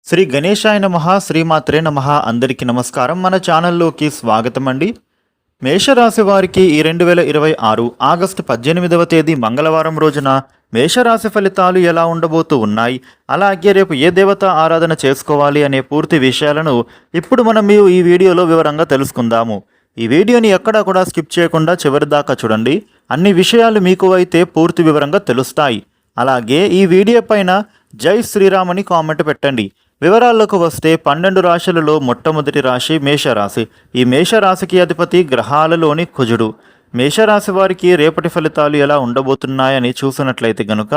శ్రీ గణేశాయ నమః శ్రీమాత్రే నమః అందరికీ నమస్కారం. మన ఛానల్లోకి స్వాగతం అండి. మేషరాశి వారికి ఈ 2026 ఆగస్టు 18వ తేదీ మంగళవారం రోజున మేషరాశి ఫలితాలు ఎలా ఉండబోతూ ఉన్నాయి, అలాగే రేపు ఏ దేవత ఆరాధన చేసుకోవాలి అనే పూర్తి విషయాలను ఇప్పుడు మనం ఈ వీడియోలో వివరంగా తెలుసుకుందాము. ఈ వీడియోని ఎక్కడా కూడా స్కిప్ చేయకుండా చివరి దాకా చూడండి. అన్ని విషయాలు మీకు అయితే పూర్తి వివరంగా తెలుస్తాయి. అలాగే ఈ వీడియో పైన జై శ్రీరామ్ అని కామెంట్ పెట్టండి. వివరాల్లోకి వస్తే 12 రాశులలో మొట్టమొదటి రాశి మేషరాశి. ఈ మేషరాశికి అధిపతి గ్రహాలలోని కుజుడు. మేషరాశి వారికి రేపటి ఫలితాలు ఎలా ఉండబోతున్నాయని చూసినట్లయితే గనుక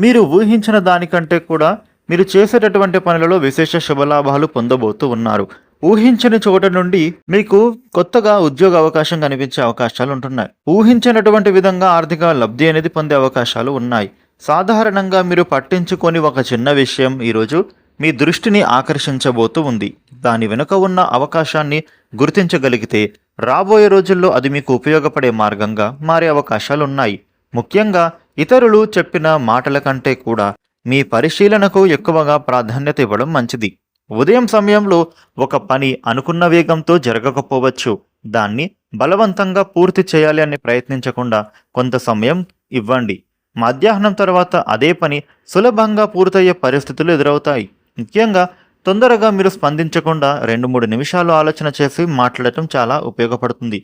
మీరు ఊహించిన దానికంటే కూడా మీరు చేసేటటువంటి పనులలో విశేష శుభలాభాలు పొందబోతూ ఉన్నారు. ఊహించని చోట నుండి మీకు కొత్తగా ఉద్యోగ అవకాశం కనిపించే అవకాశాలు ఉంటున్నాయి. ఊహించినటువంటి విధంగా ఆర్థిక లబ్ధి అనేది పొందే అవకాశాలు ఉన్నాయి. సాధారణంగా మీరు పట్టించుకొని ఒక చిన్న విషయం ఈరోజు మీ దృష్టిని ఆకర్షించబోతూ ఉంది. దాని వెనుక ఉన్న అవకాశాన్ని గుర్తించగలిగితే రాబోయే రోజుల్లో అది మీకు ఉపయోగపడే మార్గంగా మారే అవకాశాలు ఉన్నాయి. ముఖ్యంగా ఇతరులు చెప్పిన మాటల కంటే కూడా మీ పరిశీలనకు ఎక్కువగా ప్రాధాన్యత ఇవ్వడం మంచిది. ఉదయం సమయంలో ఒక పని అనుకున్న వేగంతో జరగకపోవచ్చు. దాన్ని బలవంతంగా పూర్తి చేయాలి అని ప్రయత్నించకుండా కొంత సమయం ఇవ్వండి. మధ్యాహ్నం తర్వాత అదే పని సులభంగా పూర్తయ్యే పరిస్థితులు ఎదురవుతాయి. ముఖ్యంగా తొందరగా మీరు స్పందించకుండా 2-3 నిమిషాలు ఆలోచన చేసి మాట్లాడటం చాలా ఉపయోగపడుతుంది.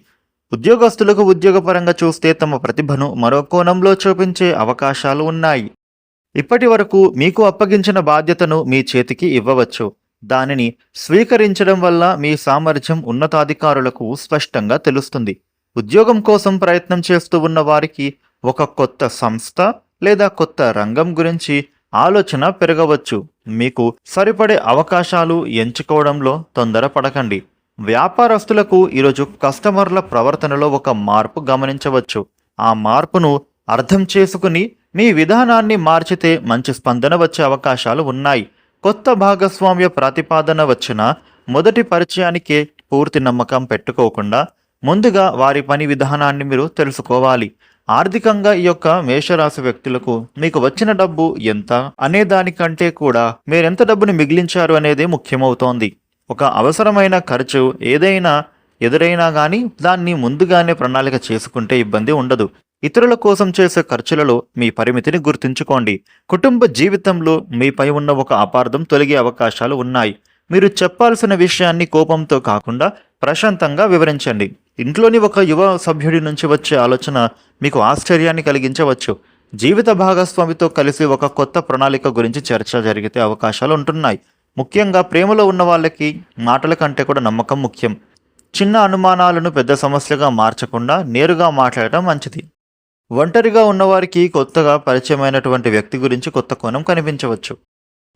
ఉద్యోగస్తులకు ఉద్యోగపరంగా చూస్తే తమ ప్రతిభను మరో కోణంలో చూపించే అవకాశాలు ఉన్నాయి. ఇప్పటి వరకు మీకు అప్పగించిన బాధ్యతను మీ చేతికి ఇవ్వవచ్చు. దానిని స్వీకరించడం వల్ల మీ సామర్థ్యం ఉన్నతాధికారులకు స్పష్టంగా తెలుస్తుంది. ఉద్యోగం కోసం ప్రయత్నం చేస్తూ ఉన్న వారికి ఒక కొత్త సంస్థ లేదా కొత్త రంగం గురించి ఆలోచన పెరగవచ్చు. మీకు సరిపడే అవకాశాలు ఎంచుకోవడంలో తొందరపడకండి. వ్యాపారస్తులకు ఈరోజు కస్టమర్ల ప్రవర్తనలో ఒక మార్పు గమనించవచ్చు. ఆ మార్పును అర్థం చేసుకుని మీ విధానాన్ని మార్చితే మంచి స్పందన వచ్చే అవకాశాలు ఉన్నాయి. కొత్త భాగస్వామ్య ప్రతిపాదన వచ్చిన మొదటి పరిచయానికే పూర్తి నమ్మకం పెట్టుకోకుండా ముందుగా వారి పని విధానాన్ని మీరు తెలుసుకోవాలి. ఆర్థికంగా ఈ యొక్క మేషరాశి వ్యక్తులకు మీకు వచ్చిన డబ్బు ఎంత అనే దానికంటే కూడా మీరెంత డబ్బుని మిగిలించారు అనేది ముఖ్యమవుతోంది. ఒక అవసరమైన ఖర్చు ఏదైనా ఎదురైనా కానీ దాన్ని ముందుగానే ప్రణాళిక చేసుకుంటే ఇబ్బంది ఉండదు. ఇతరుల కోసం చేసే ఖర్చులలో మీ పరిమితిని గుర్తుంచుకోండి. కుటుంబ జీవితంలో మీపై ఉన్న ఒక అపార్థం తొలగే అవకాశాలు ఉన్నాయి. మీరు చెప్పాల్సిన విషయాన్ని కోపంతో కాకుండా ప్రశాంతంగా వివరించండి. ఇంట్లోని ఒక యువ సభ్యుడి నుంచి వచ్చే ఆలోచన మీకు ఆశ్చర్యాన్ని కలిగించవచ్చు. జీవిత భాగస్వామితో కలిసి ఒక కొత్త ప్రణాళిక గురించి చర్చ జరిగితే అవకాశాలు ఉంటున్నాయి. ముఖ్యంగా ప్రేమలో ఉన్న వాళ్ళకి మాటల కంటే కూడా నమ్మకం ముఖ్యం. చిన్న అనుమానాలను పెద్ద సమస్యగా మార్చకుండా నేరుగా మాట్లాడటం మంచిది. ఒంటరిగా ఉన్నవారికి కొత్తగా పరిచయమైనటువంటి వ్యక్తి గురించి కొత్త కోణం కనిపించవచ్చు.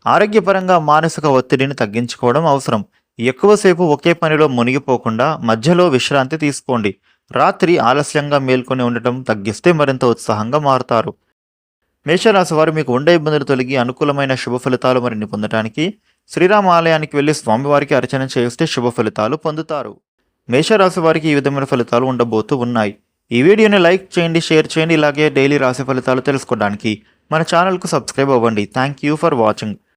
ఆరోగ్యపరంగా మానసిక ఒత్తిడిని తగ్గించుకోవడం అవసరం. ఎక్కువసేపు ఒకే పనిలో మునిగిపోకుండా మధ్యలో విశ్రాంతి తీసుకోండి. రాత్రి ఆలస్యంగా మేల్కొని ఉండటం తగ్గిస్తే మరింత ఉత్సాహంగా మారుతారు. మేషరాశి వారు మీకు ఉండే ఇబ్బందులు తొలగి అనుకూలమైన శుభ ఫలితాలు మరిన్ని పొందడానికి శ్రీరామ ఆలయానికి వెళ్లి స్వామివారికి అర్చన చేస్తే శుభ ఫలితాలు పొందుతారు. మేషరాశి వారికి ఈ విధమైన ఫలితాలు ఉండబోతూ ఉన్నాయి. ఈ వీడియోని లైక్ చేయండి, షేర్ చేయండి. ఇలాగే డైలీ రాశి ఫలితాలు తెలుసుకోవడానికి మన ఛానల్కు సబ్స్క్రైబ్ అవ్వండి. Thank you for watching.